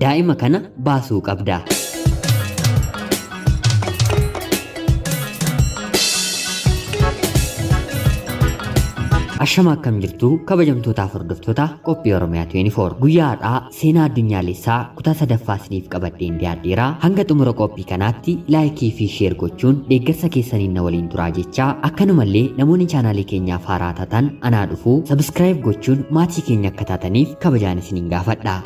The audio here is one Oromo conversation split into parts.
daa'ima kana baasuu qabda. Ashama akkam jirtu kabajamtootaaf hordoftoota qophii Oromiyaa 24 guyyaadhaa seenaa addunyaalessaa kutaa sadaffaa isiniif qabadheen dhiyaadheera. Hanga xumura qophii kanaatti laayikii fi sheer gochuun deeggarsa keessaniin na waliin turaa jechaa akkanumallee namoonni chaanaalii keenyaaf haaraa taatan anaa dhufu sabskiraayib gochuun maatii keenya akka taataniif kabajaan isiniin gaafadha.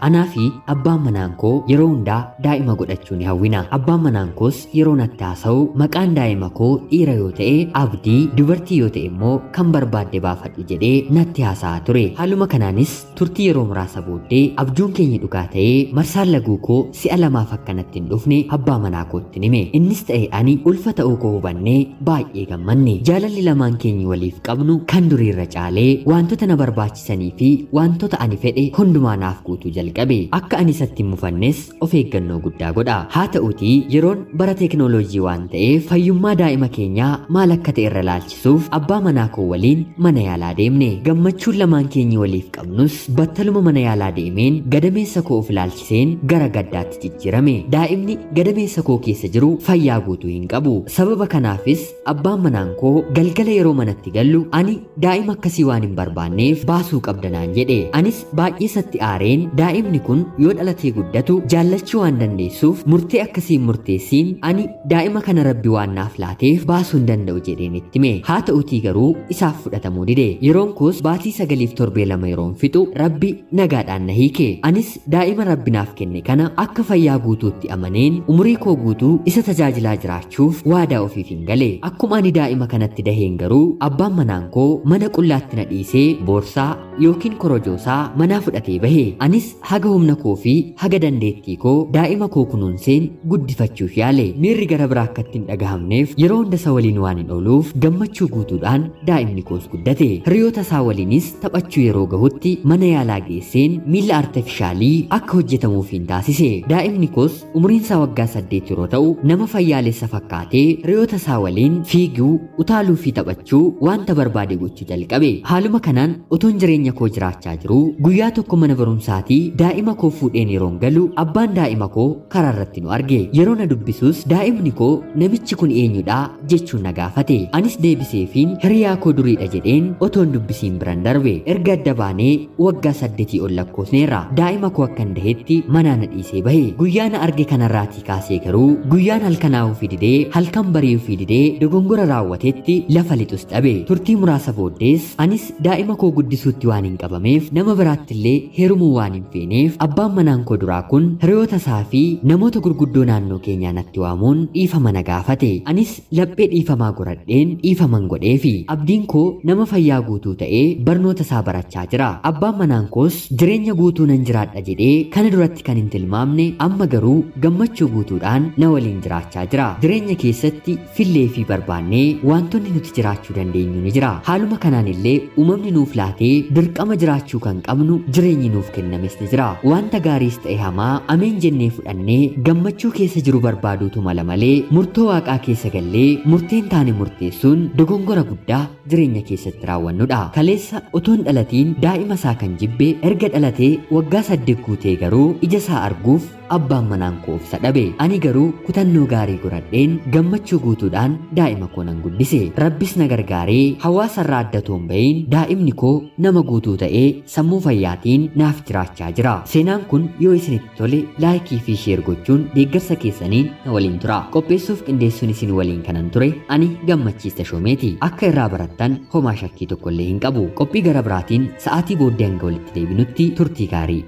Anaa fi abbaan manaan koo yeroo hundaa daa'ima godhachuu ni hawwina. Abbaan manaan koos yeroo natti haasa'u maqaan daa'ima koo dhiira yoo ta'e Abdii, dubartii yoo ta'e immoo kan barbaadde baafadhu jedhee natti haasa'aa ture. Haaluma kanaanis turtii yeroo muraasa booddee abjuun keenya dhugaa ta'ee marsaan laguu koo si'a lamaaf akkanatti hin dhufne abbaa manaa kootti hime. Innis ta'e ani ulfa ta'uu koo hubannee baay'ee gammanne. Jaalalli lamaan keenya waliif qabnu kan duriirra caalee wantoota na barbaachisanii fi wantoota ani fedhe hundumaa naaf guutuu jalqabe. Akka ani isatti mufannes of eeggannoo guddaa godha. Haa ta'uutii yeroon bara teekinooloojii waan ta'eef fayyummaa daa'ima keenyaa maal akka ta'e irra laalchisuuf abbaa manaa koo waliin mana yaalaa deemne. Gammachuun lamaan keenya waliif qabnus battaluma mana yaalaa deemeen gadameessa koo of ilaalchiseen gara gaddaatti jijjiirame. Daa'imni gadameessa koo keessa jiru fayyaa guutuu hin qabu. Sababa kanaafis abbaan manaan koo galgala yeroo manatti gallu ani daa'ima akkasii waan hin barbaanneef baasuu qabda naan jedhe. Anis baay'ee isatti aareen daa'imni kun yoo dhalatee guddatu jaallachuu waan dandeessuuf murtee akkasiin murteessiin ani daa'ima kana rabbi waan naaf laateef baasuu hin danda'u jedheen itti hime. Haa ta'uutii garuu isaaf fudhatamuu dide. Yeroon koos baatii 9-7 yeroon fixu rabbi nagaadhaan na hiike. Anis daa'ima rabbi naaf kenne kana akka fayyaa guutuutti amaneen umurii koo guutuu isa tajaajilaa jiraachuuf waadaa ofiif hin gale. Akkuma ani daa'ima kanatti daheen garuu abbaan manaan koo mana qullaatti na dhiisee boorsaa yookiin korojoosaa manaa fudhatee bahe. Anis haga humna koo fi haga dandeettii koo daa'ima koo kunuunseen guddifachuuf yaale. Miirri gara biraa akka ittiin dhagahamneef yeroo hunda isa waliin waan hin ooluuf gammachuu guutuudhaan daa'imni koos guddate. Hiriyoota isaa waliinis taphachuu yeroo gahutti mana yaalaa geesseen miila artifishaalii akka hojjetamuuf hin taasise. Daa'imni koos umriin isaa waggaa 8 yeroo ta'u nama fayyaalessa fakkaatee hiriyoota isaa waliin fiiguu, utaaluu fi taphachuu wanta barbaade gochuu jalqabe. Haaluma kanaan otoon jireenya koo jiraachaa jiru guyyaa tokko mana barumsaatii daa'ima koo fuudheen yeroon galu abbaan daa'ima koo karaa irratti nu arge. Yeroo na dubbisuus daa'imni koo namichi kun eenyudha jechuun na gaafate. Anis deebiseefiin hiriyaa koo duriidha jedheen otoon dubbisiin biran darbe. Erga adda baanee waggaa 8 ol lakkoofneerra. Daa'ima koo akkan dahetti manaa na dhiisee bahe. Guyyaa na arge kanarraatii kaasee garuu guyyaan halkanaa'uu fi didee halkan bari'uu fi didee dogongora raawwatetti lafa lixus dhabe. Turtii muraasa booddees anis daa'ima koo guddisuutti waan hin qabameef nama biraattillee heerumuu waan hin feeneef abbaan manaan koo duraa kun hiriyoota isaa fi namoota gurguddoo naannoo keenyaa natti waamuun dhiifama na gaafate. Anis laphee dhiifamaa godhadheen dhiifaman godheefi. Abdiin koo nama fayyaa guutuu ta'ee barnoota isaa barachaa jira. Abbaan manaan koos jireenya guutuu nan jiraadha jedhee kana duratti kan hin tilmaamne amma garuu gammachuu guutuudhaan na waliin jiraachaa jira. Jireenya keessatti fillee fi barbaannee wantoonni nuti jiraachuu dandeenyu ni jira. Haaluma kanaan illee uumamni nuuf laatee dirqama jiraachuu kan qabnu jireenyi nuuf kennames ni jira. Wanta gaariis ta'e hamaa ameen jennee fudhannee gammachuu keessa jiru barbaaduutu mala malee murtoo waaqaa keessa gallee murteen taane murteessuun dogongora guddaa jireenya keessatti raawwannudha. Kaleessa otoon dhalatiin daa'ima isaa kan jibbe erga dhalatee waggaa 8 guutee garuu ija isaa arguuf abbaan manaan koo obsa dhabe. Ani garuu kutannoo gaarii godhadheen gammachuu guutuudhaan daa'ima koo nan guddise. Rabbis na gargaaree hawaasa irraa addatoon bahin daa'imni koo nama guutuu ta'ee sammuu fayyaatiin naaf jiraachaa jira. Seenaan kun yoo isinitti tole laayikii fi sheer gochuun deeggarsa keessaniin na waliin tura. Qopheessuuf qindeessuun isin waliin kanan ture ani Gammachiis Tashoomeeti. Akka irraa barattan homaa shakkii tokkollee hin qabu. Qophii gara biraatiin sa'aatii booddee hanga walitti deebinutti turtii gaarii.